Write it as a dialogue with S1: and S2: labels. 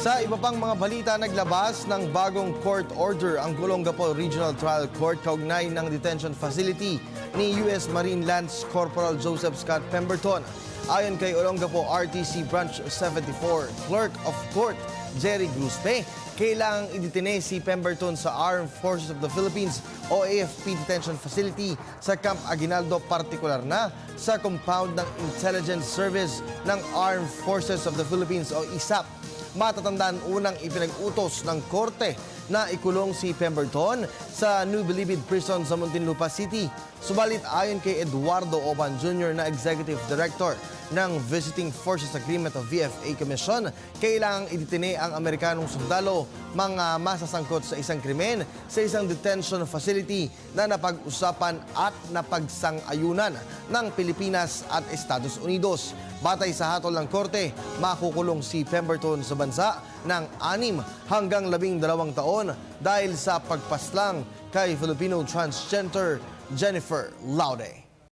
S1: Sa iba pang mga balita, naglabas ng bagong court order ang Olongapo Regional Trial Court kaugnay ng detention facility ni U.S. Marine Lance Corporal Joseph Scott Pemberton. Ayon kay Olongapo RTC Branch 74 Clerk of Court Jerry Gruspe, kailangang idetine si Pemberton sa Armed Forces of the Philippines o AFP Detention Facility sa Camp Aguinaldo, partikular na sa compound ng Intelligence Service ng Armed Forces of the Philippines o ISAP. Matatandaan unang ipinag-utos ng korte na ikulong si Pemberton sa New Bilibid Prison sa Muntinlupa City. Subalit ayon kay Eduardo Oban Jr. na Executive Director ng Visiting Forces Agreement of VFA Commission, kailangang idetine ang Amerikanong sundalo mga masasangkot sa isang krimen sa isang detention facility na napag-usapan at napagsang-ayunan ng Pilipinas at Estados Unidos. Batay sa hatol ng korte, makukulong si Pemberton sa bansa ng 6 hanggang 12 taon dahil sa pagpaslang kay Filipino transgender Jennifer Laude.